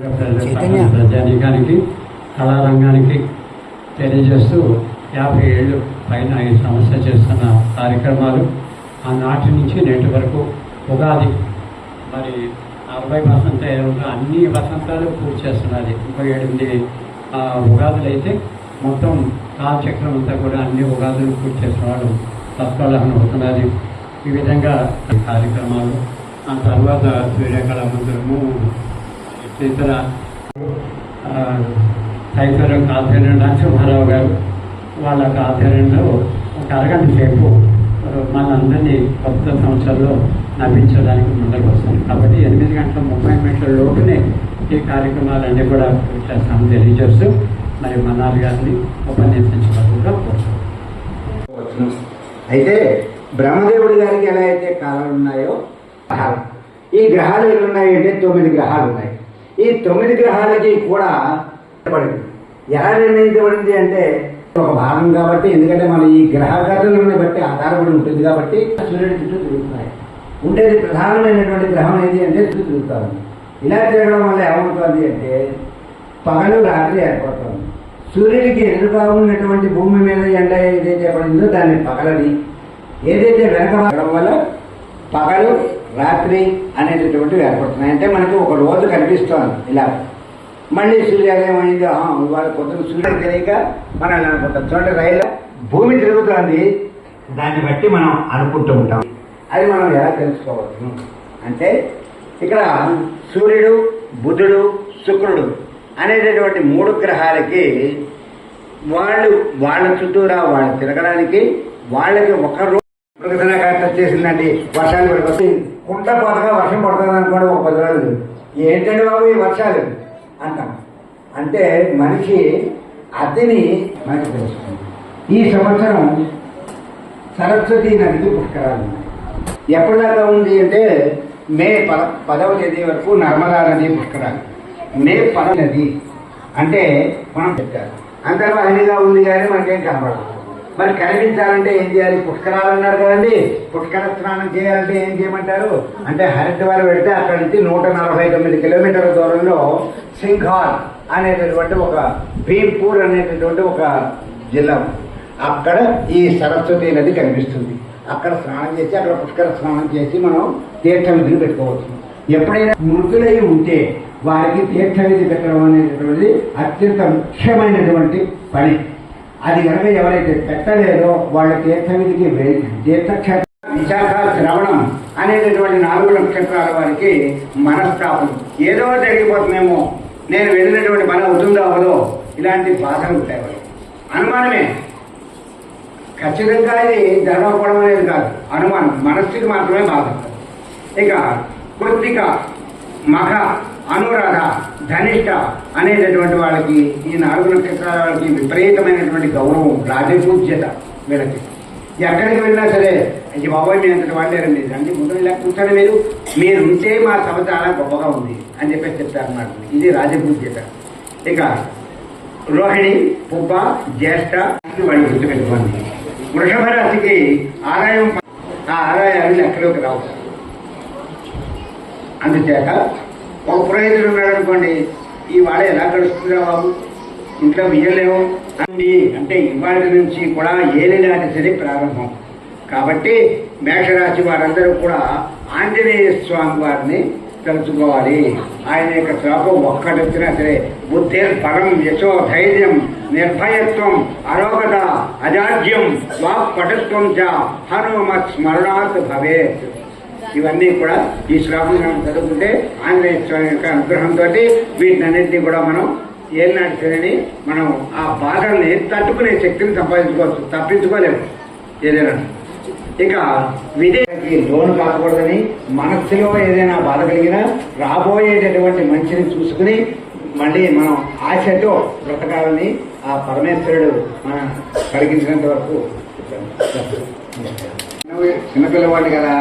ప్రజానీకానికి కళారంగానికి తెలియజేస్తూ 50 ఏళ్ళు పైన ఈ సంస్థ చేస్తున్న కార్యక్రమాలు ఆనాటి నుంచి నేటి వరకు ఉగాది మరి 40% అన్ని వసంతాలు పూర్తి చేస్తున్నది. 38 ఉగాదులు అయితే మొత్తం కాలచక్రం అంతా కూడా అన్ని ఉగాదులు పూర్తి చేస్తున్నారు. తత్కాలం అవుతున్నది. ఈ విధంగా కార్యక్రమాలు ఆ తర్వాత సూర్యకళా మందిరము ఇతర తదితర ఆధ్వర్యంలో నరసింహారావు గారు వాళ్ళ ఆధ్వర్యంలో ఒక అరగంట సేపు మనందరినీ కొత్త సంవత్సరంలో నవ్వించడానికి ముందుకు వస్తాం. కాబట్టి 8:30 లోపునే ఈ కార్యక్రమాలన్నీ కూడా పూర్తి చేస్తామని తెలియజేస్తూ మరి మన్నాల్ గారిని ఉపన్యసించబడుగా కోరుతాం. అయితే బ్రహ్మదేవుడి గారికి ఎలా అయితే కాలాలు ఉన్నాయో ఈ గ్రహాలు ఎన్ని ఉన్నాయంటే 9 గ్రహాలు ఉన్నాయి. ఈ 9 గ్రహాలకి కూడా ఎలా నిర్ణయించబడింది అంటే ఒక భాగం కాబట్టి, ఎందుకంటే మన ఈ గ్రహగతులను బట్టి ఆధారపడి ఉంటుంది కాబట్టి సూర్యుడి చుట్టూ తిరుగుతున్నాయి. ఉండేది ప్రధానమైనటువంటి గ్రహం ఏది అంటే చుట్టూ తిరుగుతా ఉంది. ఇలా తిరగడం వల్ల ఏమవుతుంది అంటే పగలు రాత్రి ఏర్పడుతుంది. సూర్యుడికి ఎదురుగా ఉన్నటువంటి భూమి మీద ఎండ ఏదైతే పడిందో దాన్ని పగలని, ఏదైతే వెనకడం వల్ల పగలు రాత్రి అనేటటువంటివి ఏర్పడుతున్నాయి. అంటే మనకి ఒక రోజు కనిపిస్తోంది. ఇలా మళ్ళీ సూర్యోదయం అయింది, ఇవాళ పొద్దున సూర్యుడు తెలియక మనం ఇలా అనుకుంటాం. చూడండి, రైలు భూమి తిరుగుతుంది, దాన్ని బట్టి మనం అనుకుంటూ ఉంటాం. అది మనం ఎలా తెలుసుకోవచ్చు అంటే ఇక్కడ సూర్యుడు, బుధుడు, శుక్రుడు అనేటటువంటి 3 గ్రహాలకి వాళ్ళ చుట్టూరా వాళ్ళు తిరగడానికి వాళ్ళకి ఒక రోజు వచ్చేసిందండి. వర్షాలు పడిపోతే కుంట పోతగా వర్షం పడుతుంది అనుకోండి, ఒక 10 రోజులు. ఏంటంటే బాబు ఈ వర్షాలు అంటాం. అంటే మనిషి అతిని మనకి తెలుస్తుంది. ఈ సంవత్సరం సరస్వతి నదికి పుష్కరాలు ఉన్నాయి. ఎప్పటిదాకా ఉంది అంటే మే 10వ తేదీ వరకు నర్మదా నది పుష్కరాలు. మే 10 నది అంటే మనం చెప్పారు అంతర్వాహినిగా ఉంది కానీ మనకేం కనబడదు. మరి కనిపించాలంటే ఏం చేయాలి? పుష్కరాలు అన్నారు కదండి. పుష్కర స్నానం చేయాలంటే ఏం చేయమంటారు అంటే హరిద్వార్ వెళ్తే అక్కడి నుంచి 149 కిలోమీటర్ల దూరంలో సింఘాల్ అనేటటువంటి ఒక భీంపూర్ అనేటటువంటి ఒక జిల్లా, అక్కడ ఈ సరస్వతి నది కనిపిస్తుంది. అక్కడ స్నానం చేసి అక్కడ పుష్కర స్నానం చేసి మనం తీర్థవిధిని పెట్టుకోవచ్చు. ఎప్పుడైనా మృతులై ఉంటే వారికి తీర్థవిధి పెట్టడం అనేటటువంటిది అత్యంత ముఖ్యమైనటువంటి పని. అది కనుక ఎవరైతే పెట్టలేదో వాళ్ళ తీర్థవిధికి తీర్థక్షేత్ర విశాఖ శ్రవణం అనేటటువంటి 4 నక్షత్రాల వారికి మనస్తాపం ఏదో జరిగిపోతుందేమో, నేను వెళ్ళినటువంటి పని అవుతుందో అవదో, ఇలాంటి బాధలు ఉంటాయి. వాళ్ళు అనుమానమే, ఖచ్చితంగా ఇది జరగకపోవడం అనేది కాదు, అనుమానం, మనస్సుకి మాత్రమే బాధ. ఇక కృత్తిక, మఖ, అనురాధ, ధనిష్ట అనేటటువంటి వాళ్ళకి ఈ 4 నక్షత్రాల వాళ్ళకి విపరీతమైనటువంటి గౌరవం, రాజపూజ్యత. వీళ్ళకి ఎక్కడికి వెళ్ళినా సరే ఇది బాబాయ్ మీ అంతటి వాళ్ళు లేరండి, అంటే ముందు ఇలా కూర్చొని మీరు ఉంటే మా సభ చాలా గొప్పగా ఉంది అని చెప్పేసి చెప్తారు అన్నమాట. ఇది రాజపూజ్యత. ఇక రోహిణి, పుబ్బ, జ్యేష్ఠ వాళ్ళు గుర్తుపెట్టుకోండి. వృషభ రాశికి ఆదాయం, ఆ ఆదాయాలు లెక్కలోకి రావు. అందుచేత ఒక పురోహితుడు ఉన్నాడు అనుకోండి, ఈ వాడ ఎలా గడుస్తుందా బాబు, ఇంట్లో బియ్యలేవు అండి అంటే ఇవాళ నుంచి కూడా ఏలినాటి శని ప్రారంభం. కాబట్టి మేషరాశి వారందరూ కూడా ఆంజనేయ స్వామి వారిని తెలుసుకోవాలి. ఆయన యొక్క శ్లోకం ఒక్కటి వచ్చినా సరే, బుద్ధిర్ పరం యశో ధైర్యం నిర్భయత్వం అరోగత అజాడ్యం వాక్ పటుత్వం చ హనుమత్ స్మరణాత్ భవేత్. ఇవన్నీ కూడా ఈ శ్లోకం చదువుకుంటే ఆంజనేయ స్వామి యొక్క అనుగ్రహంతో వీటినన్నింటినీ కూడా మనం ఏలినాటి శనిని మనం ఆ బాధల్ని తట్టుకునే శక్తిని సంపాదించుకోవచ్చు, తప్పించుకోలేము ఏదైనా. ఇక విదేశీ లోను కాకూడదని మనస్సులో ఏదైనా బాధ కలిగినా రాబోయేటటువంటి మంచిని చూసుకుని మళ్ళీ మనం ఆశతో బ్రతకాలని ఆ పరమేశ్వరుడు మన కలిగించినంత వరకు చిన్నపిల్లవాడు కదా,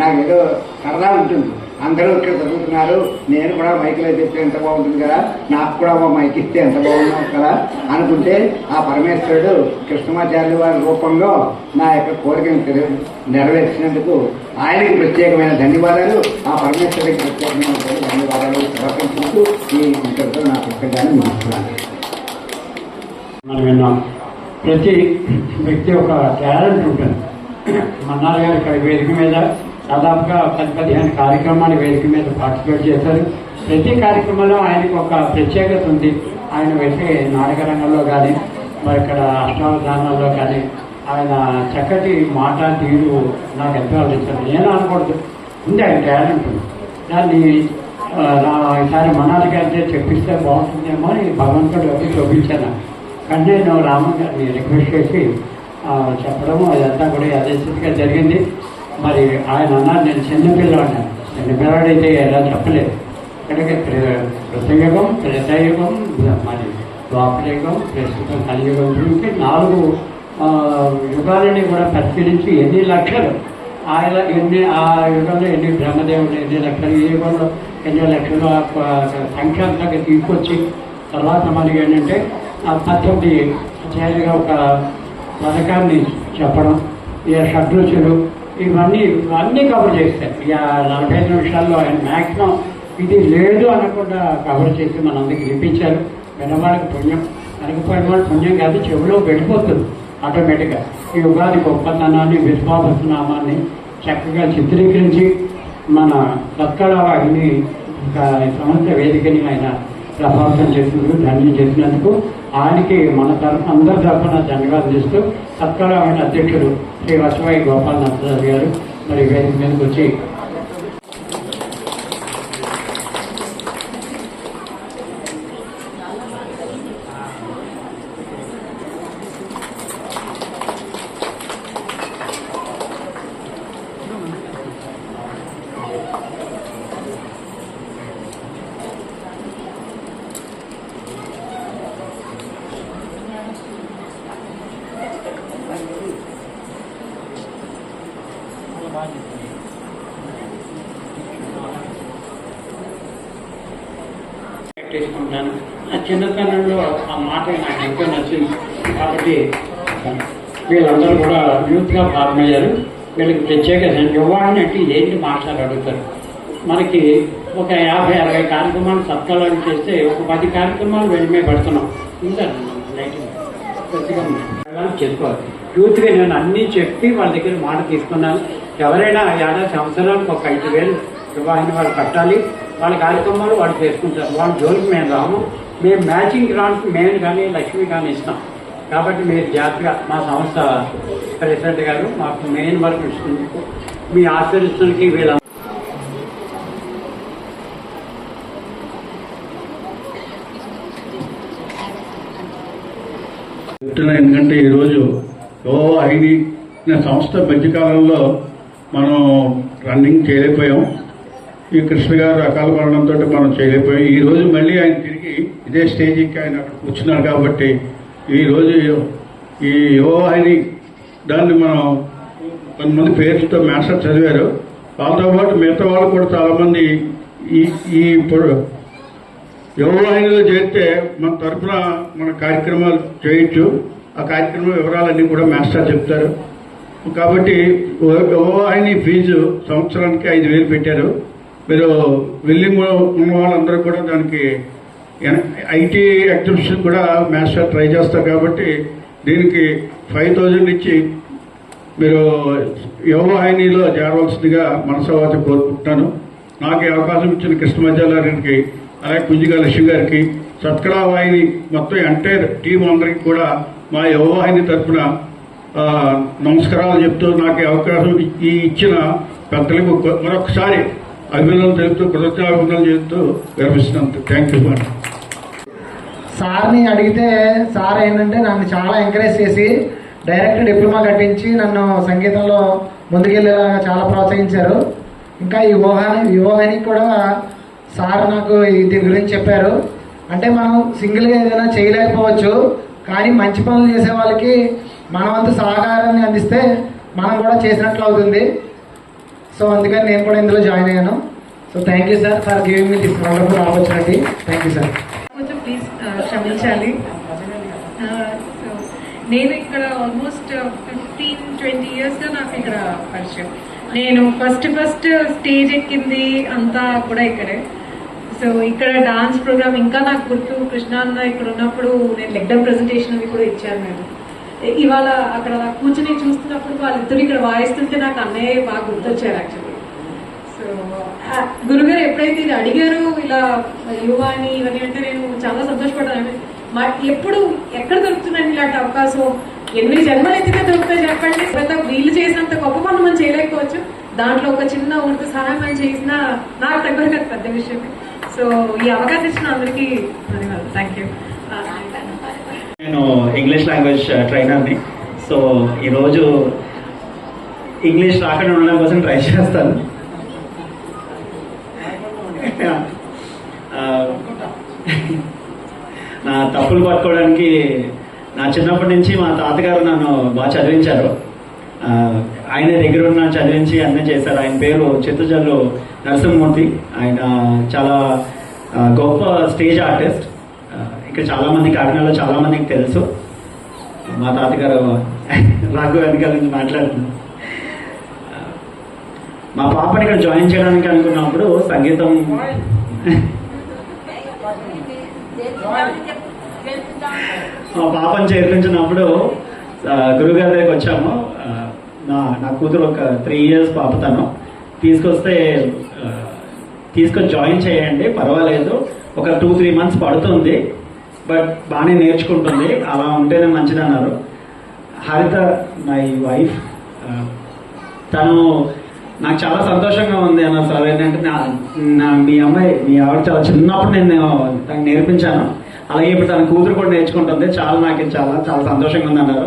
నాకు ఏదో సరదా ఉంటుంది. అందరూ ఇక్కడ చదువుతున్నారు, నేను కూడా మైకులో చెప్తే ఎంత బాగుంటుంది కదా, నాకు కూడా ఒక మైక్ ఇస్తే ఎంత బాగుంటుంది కదా అనుకుంటే ఆ పరమేశ్వరుడు కృష్ణమాచార్యుల వారి రూపంలో నా యొక్క కోరికను నెరవేర్చినందుకు ఆయనకి ప్రత్యేకమైన ధన్యవాదాలు, ఆ పరమేశ్వరుడికి ప్రత్యేకమైన ధన్యవాదాలు సమర్పించుకుంటూ ఈ ఇంతటితో నా పుస్తకాన్ని ముగిస్తున్నాను. మనం విన్నాం, ప్రతి వ్యక్తి ఒక టాలెంట్ ఉంటుంది. మన్నార్ గారు ఇక్కడ వేదిక మీద దాదాపుగా 10-15 కార్యక్రమాలు వేదిక మీద పార్టిసిపేట్ చేశారు. ప్రతి కార్యక్రమంలో ఆయనకు ఒక ప్రత్యేకత ఉంది. ఆయన వేసే నాటక రంగంలో కానీ మరి ఇక్కడ అష్టావధానాల్లో కానీ ఆయన చక్కటి మాట తీరు నాకు ఎంతో ఆలోచించారు. నేను అనకూడదు, ఉంది ఆయన టాలెంట్. దాన్ని ఈసారి మనాలి గారితో చెప్పిస్తే బాగుంటుందేమో అని భగవంతుడు వచ్చి చూపించాను. కానీ నేను రామన్ గారిని రిక్వెస్ట్ చేసి చెప్పడము అదంతా కూడా యథేచ్ఛగా జరిగింది. మరి ఆయన అన్నారు, నేను చిన్నపిల్లవాడిని, చిన్నపిల్లవాడైతే ఎలా చెప్పలేదు. ఇక్కడికి కృతయుగం, త్రేతాయుగం, మరి ద్వాపరయుగం, ప్రస్తుతం కలియుగం గురించి 4 యుగాలని కూడా పరిశీలించి ఎన్ని లక్షలు ఆయన ఆ యుగంలో ఎన్ని బ్రహ్మదేవులు ఎన్ని లక్షలు, ఈ యుగంలో ఎన్ని లక్షలు సంఖ్యాంతంగా తీసుకొచ్చి తర్వాత మనకి ఏంటంటే 18 అధ్యాయులుగా ఒక పథకాన్ని చెప్పడం, ఈ షడ్రుచులు ఇవన్నీ కవర్ చేస్తారు. ఇక 45 నిమిషాల్లో ఆయన మ్యాక్సిమం ఇది లేదు అనకుండా కవర్ చేసి మనందరికి వినిపించారు. వినవాడికి పుణ్యం, వెనకపోయిన వాడు పుణ్యం కాదు, చెవిలో వెళ్ళిపోతుంది ఆటోమేటిక్గా. ఈ ఉగాది గొప్పతనాన్ని, విశ్వాసనామాన్ని చక్కగా చిత్రీకరించి మన సత్కళ వాహిని సంస్థ వేదికని ఆయన ప్రభావితం చేసినందుకు, ధన్యం చేసినందుకు ఆయనకి మన తరఫు అందరి తరఫున ధన్యవాదాలు చేస్తూ సత్కళ వాహిని అధ్యక్షుడు శ్రీ వసవాయి గోపాల్ నరసరాజు గారు మరి వేదిక మీదకి వచ్చి చేసుకుంటాను. ఆ చిన్నతనంలో ఆ మాట నాకు ఎంతో నచ్చింది. కాబట్టి వీళ్ళందరూ కూడా యూత్గా ఫార్మ్ అయ్యారు. వీళ్ళకి ప్రత్యేకత యువాణి అంటే ఏంటి మాస్టర్ అడుగుతారు. మనకి ఒక 50-60 కార్యక్రమాలు సత్కారాలు చేస్తే ఒక 10 కార్యక్రమాలు వెంటనే పెడుతున్నాం. ఇంకా చేసుకోవాలి. యూత్గా నేను అన్నీ చెప్పి వాళ్ళ దగ్గర మాట తీసుకున్నాను. ఎవరైనా 50 సంవత్సరాలకు ఒక 5,000 యువాహిని వాళ్ళు కట్టాలి. వాళ్ళ కార్యక్రమాలు వాళ్ళు చేసుకుంటారు. వాళ్ళ జోలికి మేము రాము. మేము మ్యాచింగ్ గ్రాంట్స్ మేము కానీ లక్ష్మి కానీ ఇస్తాం. కాబట్టి మీరు జాగ్రత్తగా మా సంస్థ ప్రెసిడెంట్ గారు మాకు మెయిన్ వర్క్ ఇస్తుంది. మీ ఆశీర్వచనకి వీళ్ళ ఎందుకంటే ఈరోజు ఐడి సంస్థ మధ్యకాలంలో మనం రన్నింగ్ చేయలేకపోయాం. ఈ కృష్ణ గారు అకాల మరణంతో మనం చేయలేకపోయాం. ఈరోజు మళ్ళీ ఆయన తిరిగి ఇదే స్టేజ్కి ఆయన అక్కడ కూర్చున్నారు. కాబట్టి ఈరోజు ఈ యువవాహిని దాన్ని మనం కొంతమంది పేర్లతో మాస్టర్ చదివారు. వాళ్ళతో పాటు మిగతా వాళ్ళు కూడా చాలామంది ఈ యువవాహినిలో చేరితే మన తరఫున మన కార్యక్రమాలు చేయొచ్చు. ఆ కార్యక్రమం వివరాలన్నీ కూడా మాస్టర్ చెప్తారు. కాబట్టి యువవాహిని ఫీజు సంవత్సరానికి 5,000 పెట్టారు. మీరు బిల్డింగ్ ఉన్న వాళ్ళందరూ కూడా దానికి ఐటీ ఎగ్జిబిషన్ కూడా మాస్టర్ ట్రై చేస్తారు. కాబట్టి దీనికి 5,000 ఇచ్చి మీరు యువవాహినిలో చేరవలసిందిగా మనసావాతి కోరుకుంటున్నాను. నాకు ఈ అవకాశం ఇచ్చిన కృష్ణమాచార్య గారికి, అలాగే కుంజిగా లక్ష్మి గారికి, సత్కళ వాహిని మొత్తం ఎంటైర్ టీం అందరికీ కూడా మా యువవాహిని తరఫున నమస్కారాలు చెప్తూ నాకు అవకాశం ఇచ్చిన పెద్దలకు మరొకసారి అభినందనలు తెలుపుతూ కృతజ్ఞతలు చెప్తూ విరమిస్తున్నాను. Thank you. సార్ని అడిగితే సార్ ఏంటంటే నన్ను చాలా ఎంకరేజ్ చేసి డైరెక్ట్ డిప్లొమా కట్టించి నన్ను సంగీతంలో ముందుకెళ్ళేలాగా చాలా ప్రోత్సహించారు. ఇంకా ఈ యువవాహినికి కూడా సార్ నాకు దీని గురించి చెప్పారు. అంటే మనం సింగిల్గా ఏదైనా చేయలేకపోవచ్చు, కానీ మంచి పనులు చేసే వాళ్ళకి మన వంతు సహకారాన్ని అందిస్తే మనం కూడా చేసినట్లు అవుతుంది. సో అందుకని నేను కూడా ఇందులో జాయిన్ అయ్యాను. So so thank you sir for giving me this wonderful opportunity. Thank you sir. కొంచెం ప్లీజ్ క్షమించాలి. సో నేను ఇక్కడ ఆల్మోస్ట్ 15-20 ఇయర్స్గా నాకు ఇక్కడ పరిచయం. నేను ఫస్ట్ స్టేజ్ ఎక్కింది అంతా కూడా ఇక్కడే. సో ఇక్కడ డాన్స్ ప్రోగ్రామ్ ఇంకా నాకు గుర్తు, కృష్ణ అన్న ఇక్కడ ఉన్నప్పుడు నేను లెగ్డమ్ ప్రెజెంటేషన్ అవి కూడా ఇచ్చాను నేను. ఇవాళ అక్కడ కూర్చొని చూస్తున్నప్పుడు వాళ్ళిద్దరు ఇక్కడ వాయిస్తుంటే నాకు అన్నయ్య బాగా గుర్తొచ్చారు యాక్చువల్లీ. సో గురుగారు ఎప్పుడైతే ఇది అడిగారు ఇలా యువ అని ఇవన్నీ అంటే నేను చాలా సంతోషపడ్డాను. ఎప్పుడు ఎక్కడ దొరుకుతుందండి ఇలాంటి అవకాశం? 8 జన్మలు ఎత్తితే దొరుకుతాయి చెప్పండి. వీళ్ళు చేసినంత గొప్ప పనులు మనం చేయలేకపోవచ్చు. దాంట్లో ఒక చిన్న ఉడత సహాయం మనం చేసినా నాకు దగ్గర పెద్ద విషయమే. సో ఈ అవకాశం ఇచ్చిన అందరికీ ధన్యవాదాలు. Thank you. నేను ఇంగ్లీష్ లాంగ్వేజ్ ట్రైనర్ని. సో ఈరోజు ఇంగ్లీష్ రాకుండా ఉండడం కోసం ట్రై చేస్తాను. నా తప్పులు పట్టుకోవడానికి నా చిన్నప్పటి నుంచి మా తాతగారు నన్ను బాగా చదివించారు. ఆయన దగ్గర ఉన్న చదివించి అన్నీ చేశారు. ఆయన పేరు చిత్తజల్లు నరసింహమూర్తి. ఆయన చాలా గొప్ప స్టేజ్ ఆర్టిస్ట్. ఇక్కడ చాలామంది కాకినాడలో చాలామందికి తెలుసు. మా తాతగారు రాఘు వెనకాల నుంచి మాట్లాడుతున్నారు. మా పాపని ఇక్కడ జాయిన్ చేయడానికి అనుకున్నప్పుడు సంగీతం మా పాపని చేర్పించినప్పుడు గురుగారి దగ్గరికి వచ్చాము. నా కూతురు ఒక 3 years పాప తను తీసుకొని జాయిన్ చేయండి, పర్వాలేదు, ఒక 2-3 months పడుతుంది, బట్ బాగానే నేర్చుకుంటుంది, అలా ఉంటేనే మంచిది అన్నారు. హరిత మై వైఫ్, తను నాకు చాలా సంతోషంగా ఉంది అన్నారు సార్. ఏంటంటే మీ ఆవిడ చాలా చిన్నప్పుడు నేను తనకు నేర్పించాను, అలాగే ఇప్పుడు తన కూతురు కూడా నేర్చుకుంటుంది, నాకు చాలా సంతోషంగా ఉంది అన్నారు.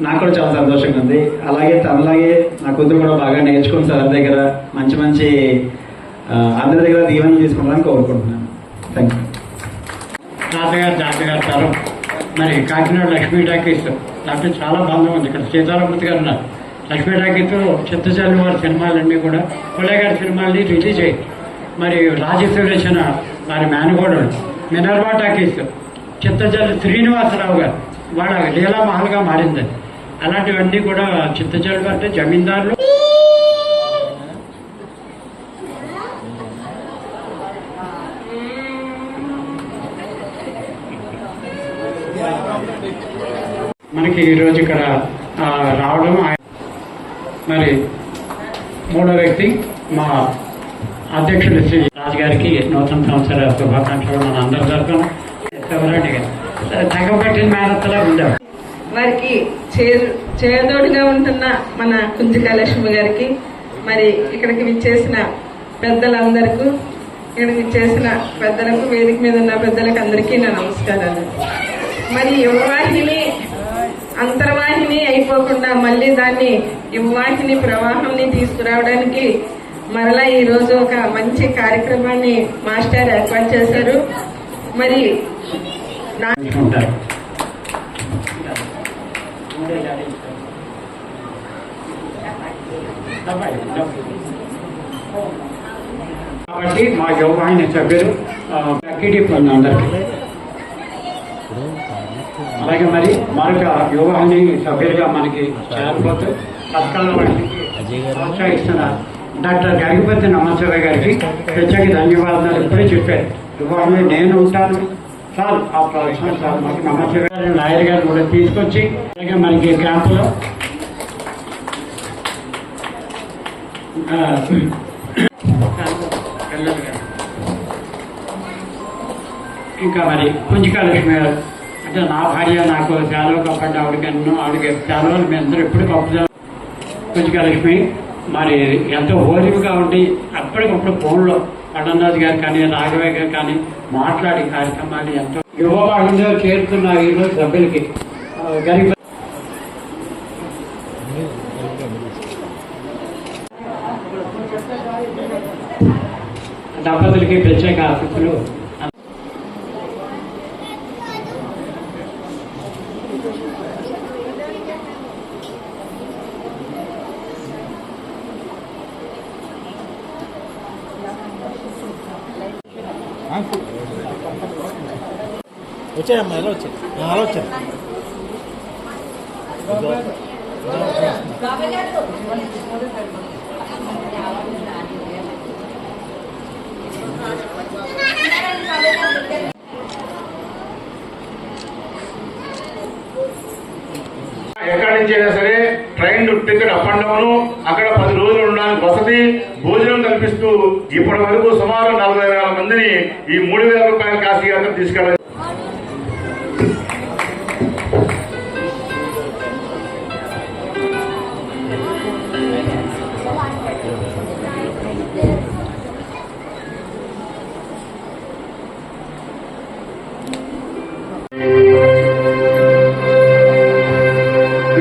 నాకు కూడా చాలా సంతోషంగా ఉంది. అలాగే తనలాగే నా కూతురు కూడా బాగా నేర్చుకుని సార్ దగ్గర మంచి అందరి దగ్గర దీవెనలు తీసుకుంటానని కోరుకుంటున్నాను. Thank you. తాతగారు తరం మరి కాకినాడ లక్ష్మీ టాకీస్ దాంట్లో చాలా బంధం ఉంది. ఇక్కడ సీతారామూర్తి గారు ఉన్నారు. లక్ష్మీ టాకీస్ చిత్తజల్లు వారి సినిమాలన్నీ కూడా పుల్లయ్య గారి సినిమాలని రిలీజ్ అయ్యి మరి రాజసురేషన్ వారి మేనగోడలు మినర్వా టాకీస్ చిత్తజల్లు శ్రీనివాసరావు గారు వాళ్ళ లీలా మహల్గా మారింది. అలాంటివన్నీ కూడా చిత్తజల్లు అంటే జమీందారులు మనకి ఈరోజు ఇక్కడ రావడం. మరి మూడో వ్యక్తి మా అధ్యక్షుడు శ్రీ రాజు గారికి నూతన సంవత్సర శుభాకాంక్షలు మన అందరి తరఫున తగ్గబట్టిన మేనత్తలా ఉండాలి. వారికి చేదోడుగా ఉంటున్న మన కుంజికా లక్ష్మి గారికి, మరి ఇక్కడికి విచ్చేసిన పెద్దలందరికీ, ఇక్కడికి విచ్చేసిన పెద్దలకు, వేదిక మీద ఉన్న పెద్దలకు అందరికీ నా నమస్కారాలు. మరి యువవాహిని అంతర్వాహిని అయిపోకుండా మళ్ళీ దాన్ని యువవాహిని ప్రవాహంని తీసుకురావడానికి మరలా ఈరోజు ఒక మంచి కార్యక్రమాన్ని మాస్టర్ ఏర్పాటు చేశారు. మరి కాబట్టి మా యువవాహిని సభ్యులు అందరికీ, అలాగే మరి మరొక యువవాహిని సభ్యులుగా మనకి చేరబోతూ పథకాల ప్రోత్సహిస్తున్న డాక్టర్ గరిపతి నమశివ గారికి ప్రత్యేక ధన్యవాదాలు. ఇప్పుడే చెప్పారు యువవాహిని నేను ఉంటాను సార్, ఆ ప్రోత్సాహం సార్ మాకు నమశివ గారి నాయర్ గారు కూడా తీసుకొచ్చి అలాగే మనకి క్యాంపులో ఇంకా మరి కుంజికా లక్ష్మి గారు అంటే నా భార్య, నాకు సెలవు కప్పండి, ఆవిడకి సెలవులు మీ అందరూ ఎప్పుడు కప్పుతారు. కుంజికా లక్ష్మి మరి ఎంతో ఓరివిగా ఉండి అప్పటికప్పుడు ఫోన్లో పడన్నాథ్ గారు కానీ రాఘవయ్య గారు కానీ మాట్లాడి కార్యక్రమాలు ఎంతో యువవాహినిలో చేరుతున్న ఈరోజు సభ్యులకి గరిప దంపతులకి ప్రత్యేక ఆశీస్సులు. వచ్చాయమ్మా ఎలా వచ్చాయి అలా వచ్చాయి ఎక్కడి నుంచి అయినా సరే train ticket up and down, అక్కడ 10 రోజులు ఉండడానికి వసతి, భోజనం కల్పిస్తూ ఇప్పటి వరకు సుమారు 40,000 మందిని ఈ 3,000 రూపాయల కాశీ యాత్ర తీసుకెళ్ళారు.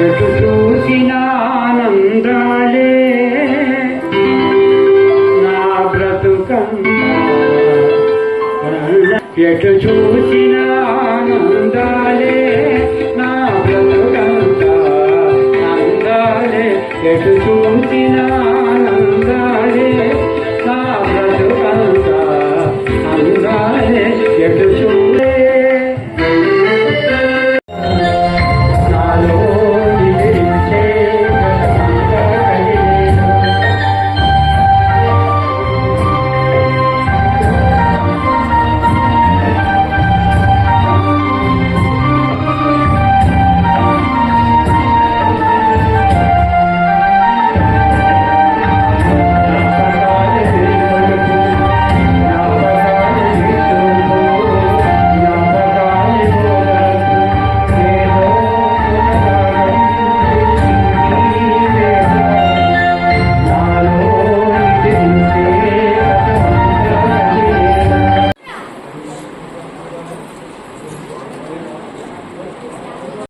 ఎటు చూసిన ఆనందాలే నా బ్రతుకంతా, ఎటు చూసిన ఆనందాలే నా బ్రతుకంతా, అందాలే ఎటు